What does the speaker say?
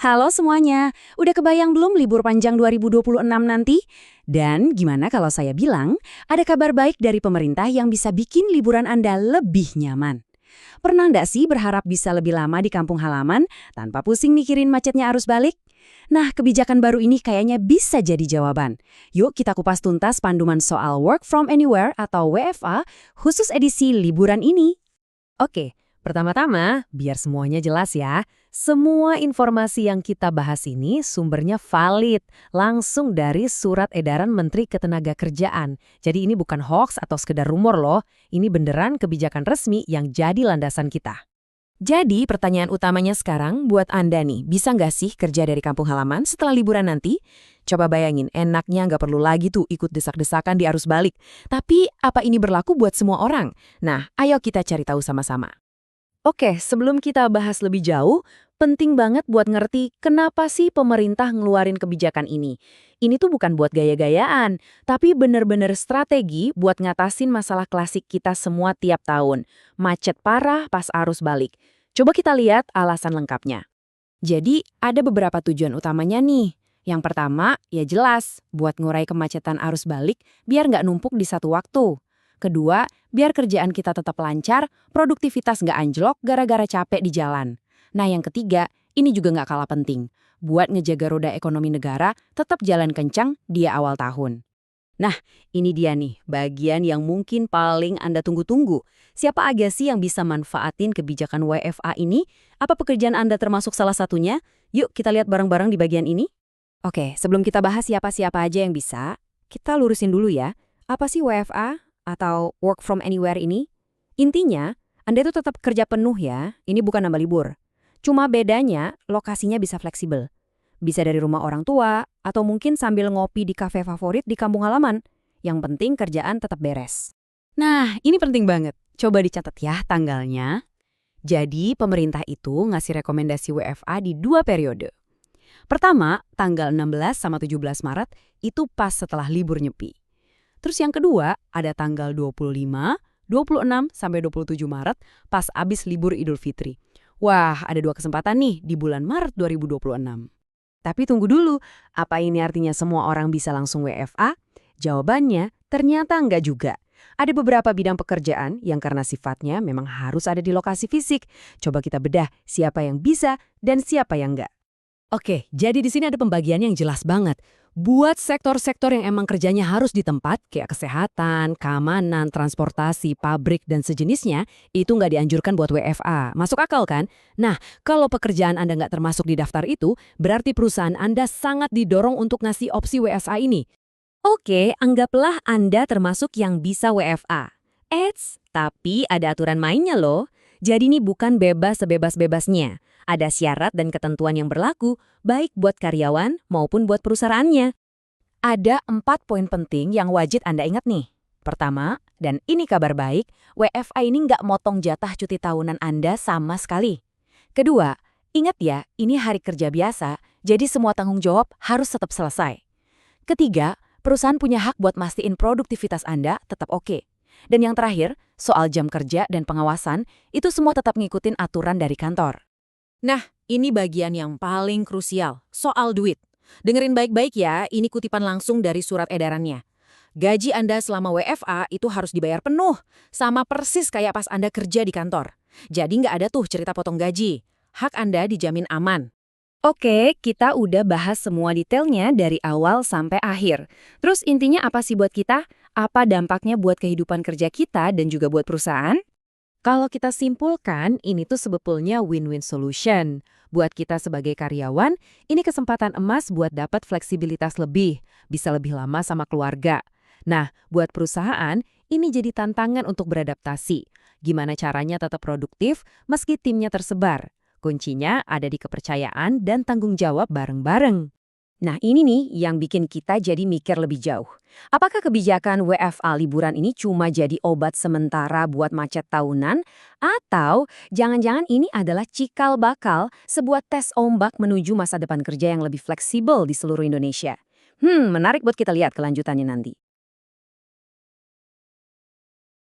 Halo semuanya, udah kebayang belum libur panjang 2026 nanti? Dan gimana kalau saya bilang, ada kabar baik dari pemerintah yang bisa bikin liburan Anda lebih nyaman? Pernah nggak sih berharap bisa lebih lama di kampung halaman tanpa pusing mikirin macetnya arus balik? Nah, kebijakan baru ini kayaknya bisa jadi jawaban. Yuk kita kupas tuntas panduan soal Work From Anywhere atau WFA khusus edisi liburan ini. Oke, pertama-tama, biar semuanya jelas ya, semua informasi yang kita bahas ini sumbernya valid, langsung dari Surat Edaran Menteri Ketenagakerjaan. Jadi ini bukan hoax atau sekedar rumor loh, ini beneran kebijakan resmi yang jadi landasan kita. Jadi pertanyaan utamanya sekarang buat Anda nih, bisa nggak sih kerja dari kampung halaman setelah liburan nanti? Coba bayangin, enaknya nggak perlu lagi tuh ikut desak-desakan di arus balik. Tapi apa ini berlaku buat semua orang? Nah, ayo kita cari tahu sama-sama. Oke, sebelum kita bahas lebih jauh, penting banget buat ngerti kenapa sih pemerintah ngeluarin kebijakan ini. Ini tuh bukan buat gaya-gayaan, tapi bener-bener strategi buat ngatasin masalah klasik kita semua tiap tahun. Macet parah pas arus balik. Coba kita lihat alasan lengkapnya. Jadi, ada beberapa tujuan utamanya nih. Yang pertama, ya jelas, buat ngurai kemacetan arus balik biar nggak numpuk di satu waktu. Kedua, biar kerjaan kita tetap lancar, produktivitas nggak anjlok gara-gara capek di jalan. Nah yang ketiga, ini juga nggak kalah penting. Buat ngejaga roda ekonomi negara tetap jalan kencang di awal tahun. Nah, ini dia nih, bagian yang mungkin paling Anda tunggu-tunggu. Siapa aja sih yang bisa manfaatin kebijakan WFA ini? Apa pekerjaan Anda termasuk salah satunya? Yuk kita lihat bareng-bareng di bagian ini. Oke, sebelum kita bahas siapa-siapa aja yang bisa, kita lurusin dulu ya. Apa sih WFA atau Work From Anywhere ini? Intinya, Anda itu tetap kerja penuh ya, ini bukan nambah libur. Cuma bedanya, lokasinya bisa fleksibel. Bisa dari rumah orang tua, atau mungkin sambil ngopi di kafe favorit di kampung halaman. Yang penting kerjaan tetap beres. Nah, ini penting banget. Coba dicatat ya tanggalnya. Jadi, pemerintah itu ngasih rekomendasi WFA di 2 periode. Pertama, tanggal 16 sama 17 Maret, itu pas setelah libur nyepi. Terus yang kedua, ada tanggal 25, 26 sampai 27 Maret, pas abis libur Idul Fitri. Wah, ada 2 kesempatan nih di bulan Maret 2026. Tapi tunggu dulu, apa ini artinya semua orang bisa langsung WFA? Jawabannya, ternyata enggak juga. Ada beberapa bidang pekerjaan yang karena sifatnya memang harus ada di lokasi fisik. Coba kita bedah siapa yang bisa dan siapa yang enggak. Oke, jadi di sini ada pembagian yang jelas banget. Buat sektor-sektor yang emang kerjanya harus di tempat, kayak kesehatan, keamanan, transportasi, pabrik, dan sejenisnya, itu nggak dianjurkan buat WFA. Masuk akal kan? Nah, kalau pekerjaan Anda nggak termasuk di daftar itu, berarti perusahaan Anda sangat didorong untuk ngasih opsi WSA ini. Oke, anggaplah Anda termasuk yang bisa WFA. Tapi ada aturan mainnya loh. Jadi ini bukan bebas sebebas-bebasnya. Ada syarat dan ketentuan yang berlaku, baik buat karyawan maupun buat perusahaannya. Ada 4 poin penting yang wajib Anda ingat nih. Pertama, dan ini kabar baik, WFA ini nggak motong jatah cuti tahunan Anda sama sekali. Kedua, ingat ya, ini hari kerja biasa, jadi semua tanggung jawab harus tetap selesai. Ketiga, perusahaan punya hak buat mastiin produktivitas Anda tetap oke. Dan yang terakhir, soal jam kerja dan pengawasan, itu semua tetap ngikutin aturan dari kantor. Nah, ini bagian yang paling krusial, soal duit. Dengerin baik-baik ya, ini kutipan langsung dari surat edarannya. Gaji Anda selama WFA itu harus dibayar penuh, sama persis kayak pas Anda kerja di kantor. Jadi nggak ada tuh cerita potong gaji. Hak Anda dijamin aman. Oke, kita udah bahas semua detailnya dari awal sampai akhir. Terus intinya apa sih buat kita? Apa dampaknya buat kehidupan kerja kita dan juga buat perusahaan? Kalau kita simpulkan, ini tuh sebetulnya win-win solution. Buat kita sebagai karyawan, ini kesempatan emas buat dapat fleksibilitas lebih, bisa lebih lama sama keluarga. Nah, buat perusahaan, ini jadi tantangan untuk beradaptasi. Gimana caranya tetap produktif meski timnya tersebar? Kuncinya ada di kepercayaan dan tanggung jawab bareng-bareng. Nah ini nih yang bikin kita jadi mikir lebih jauh. Apakah kebijakan WFA liburan ini cuma jadi obat sementara buat macet tahunan? Atau jangan-jangan ini adalah cikal bakal sebuah tes ombak menuju masa depan kerja yang lebih fleksibel di seluruh Indonesia? Menarik buat kita lihat kelanjutannya nanti.